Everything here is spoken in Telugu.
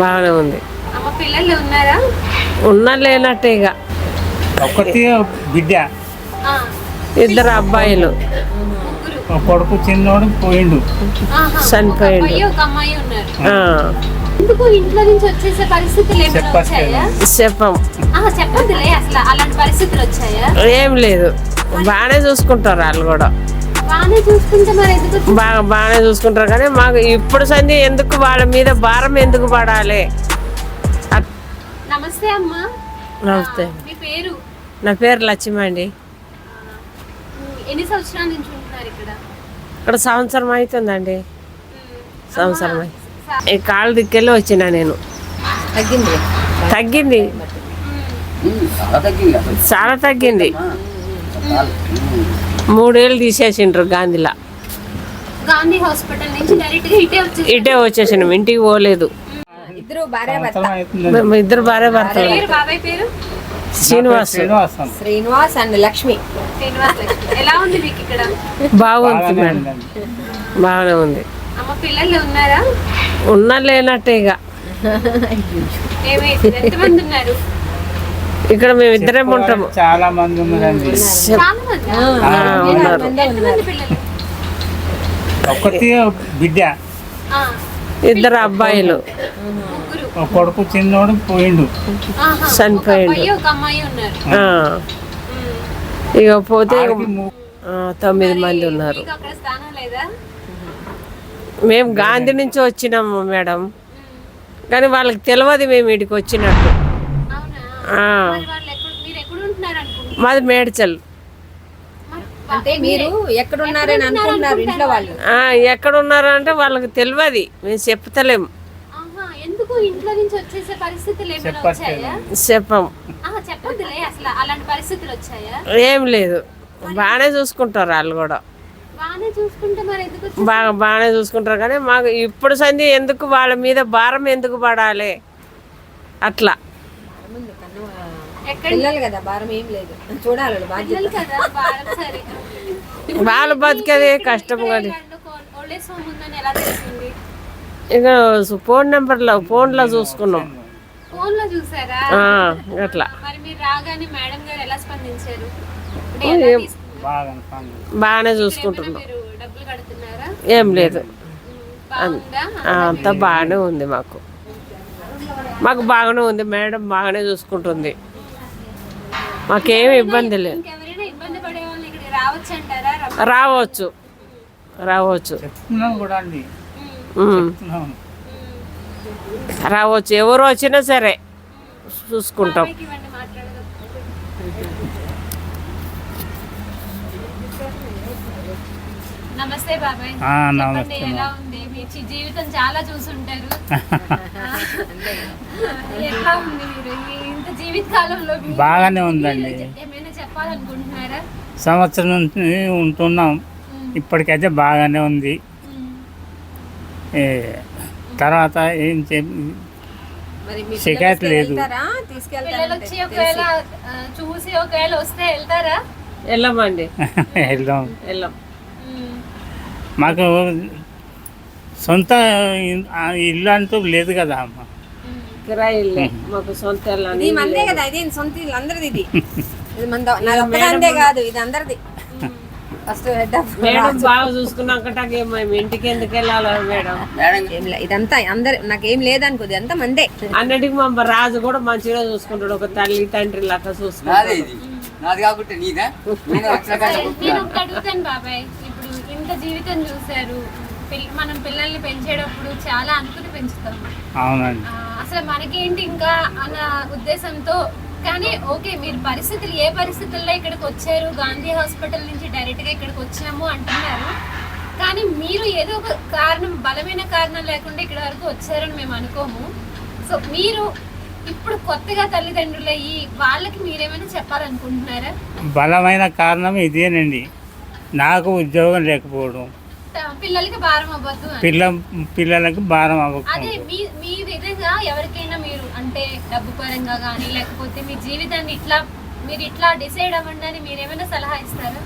బాగానే ఉంది. పిల్లలు ఉన్నారా? లేనట్టే ఇక ఒకటి బిడ్డ, ఇద్దరు అబ్బాయిలు, కొడుకు చిన్నోడు పోయిండు, చనిపోయిండు. ఎందుకు ఇంట్లో నుంచి వచ్చేసే పరిస్థితులు ఏమైనా వచ్చాయా? చెప్పదులే, అసలు అలాంటి పరిస్థితులు వచ్చాయా? ఏం లేదు, బాగానే చూసుకుంటారు వాళ్ళు కూడా. బాగానే చూసుకుంటే మరి ఎందుకు? బాగానే చూసుకుంటారు కానీ మాకు ఇప్పుడు సంధి ఎందుకు వాళ్ళ మీద భారం ఎందుకు పడాలి? నమస్తే అమ్మా. నమస్తే. మీ పేరు? నా పేరు లక్ష్మి అండి. ఎన్ని సంవత్సరాల నుంచి ఉంటున్నారు ఇక్కడ? ఇక్కడ సంవత్సరం అవుతుందండి. సంవత్సరం ఈ కాళ్ళ దిక్కెళ్ళి వచ్చినా నేను. తగ్గింది చాలా తగ్గింది. 3 ఏళ్ళు తీసేసిండ్రు గాంధీలో. గాంధీ హాస్పిటల్ నుంచి డైరెక్ట్ గా ఇటే వచ్చేసినాం, ఇంటికి పోలేదు. ఇద్దరు భార్య భర్త. బాబాయ్ పేరు శ్రీనివాస్ అండ్ లక్ష్మి. ఎలా ఉంది మీకు ఇక్కడ? బాగుంది మేడం, బాగానే ఉంది. పిల్లలు ఉన్నారా? లేనట్టే ఇక ఎంతమంది ఉన్నారు ఇక్కడ? మేము ఇద్దరేం ఉంటాము. చాలా మంది ఉన్నారండి. ఒకటి బిడ్డ, ఇద్దరు అబ్బాయిలు, కొడుకు చిన్నోడు పోయిండు, చనిపోయిండు. ఇక పోతే 9 మంది ఉన్నారు. మేము గాంధీ నుంచి వచ్చినాము మేడం, కానీ వాళ్ళకి తెలియదు మేము ఇక్కడికి వచ్చినట్టు. మాది మేడ్చల్. మీరు ఎక్కడున్నారని అనుకుంటున్నారు ఇంట్లో వాళ్ళు? ఎక్కడున్నారు అంటే వాళ్ళకి తెలియదు, మేము చెప్తలేము. ఎందుకు ఇంట్లో నుంచి వచ్చేసే పరిస్థితులు ఏమైనా వచ్చాయా? చెప్పదులే, అసలు అలాంటి పరిస్థితులు వచ్చాయా? ఏం లేదు, బాగానే చూసుకుంటారు వాళ్ళు కూడా. బాగానే చూసుకుంటే మరి ఎందుకు? బాగానే చూసుకుంటారు కానీ మాకు ఇప్పుడు సంధి ఎందుకు వాళ్ళ మీద భారం ఎందుకు పడాలి? అట్లా పిల్లలు కదా, భారం ఏం లేదు, చూడాలి కదా. వాళ్ళు బతికేది కష్టం కానీ ఇక ఫోన్లో చూసుకున్నాం. ఫోన్లో చూసారా? అట్లా మరి మీరు రాగానే మేడం గారు ఎలా స్పందించారు? బాగానే చూసుకుంటున్నాం. డబ్బులు కడుతున్నారా? ఏం లేదు, అంతా బాగానే ఉంది. మాకు బాగానే ఉంది, మేడం బాగానే చూసుకుంటుంది. మాకేమి ఇబ్బంది లేదు. రావచ్చు. రావచ్చు, ఎవరు వచ్చినా సరే చూసుకుంటాం. నమస్తే బాబాయ్. ఎలా ఉంది మీ జీవితం? చాలా చూసుంటారు. ఎలా ఉంది మీరు ఇంత జీవిత కాలంలో? బాగానే ఉందండి. ఏమైనా చెప్పాలనుకుంటున్నారా? సంవత్సరం నుంచి ఉంటున్నాం, ఇప్పటికైతే బాగానే ఉంది. తర్వాత ఏం షికాయత లేదు. చూసి ఒకవేళ వస్తే వెళ్తారా? వెళ్ళమండి. వెళ్దాం. మాకు సొంత ఇల్లు అంటూ లేదు కదా అమ్మ, కిరాయి ఇల్లే మాకు. సొంత ఇది మందే కదా, ఇది సొంత ఇల్లు అందరిది. ఇది నాదే కాదు, ఇది అందరిది. ఫస్ట్ మేడం బాగా చూసుకున్నాక మేము ఇంటికి ఎందుకు వెళ్ళాలి మేడం? ఇదంతా అందరు, నాకేం లేదనుకోదు, అంతా మందే. అన్నిటికి మా రాజు కూడా మంచిగా చూసుకుంటాడు, ఒక తల్లి తండ్రి లాగా చూసుకుంటాడు. నేను అడుగుతాను బాబాయ్, ఇప్పుడు ఇంత జీవితం చూసారు, మనం పిల్లల్ని పెంచేటప్పుడు చాలా అనుకుని పెంచుతాం. అవునండి. అసలు మనకేంటి ఇంకా అన్న ఉద్దేశంతో, కానీ ఓకే మీరు పరిస్థితులు ఏ పరిస్థితుల్లో ఇక్కడికి వచ్చారు, గాంధీ హాస్పిటల్ నుంచి డైరెక్ట్గా ఇక్కడికి వచ్చాము అంటున్నారు, కానీ మీరు ఏదో ఒక కారణం, బలమైన కారణం లేకుండా ఇక్కడ వరకు వచ్చారని మేము అనుకోము. సో మీరు ఇప్పుడు కొత్తగా తల్లిదండ్రులు అయ్యి వాళ్ళకి మీరేమైనా చెప్పాలనుకుంటున్నారా? బలమైన కారణం ఇదేనండి, నాకు ఉద్యోగం లేకపోవడం, పిల్లలకి భారం అవ్వద్దు, పిల్లలకి భారం అవ్వదు. అదే మీ విధంగా ఎవరికైనా మీరు అంటే డబ్బు పరంగా కానీ, లేకపోతే మీ జీవితాన్ని మీరు ఇట్లా డిసైడ్ అవ్వండి అని మీరేమైనా సలహా ఇస్తారా?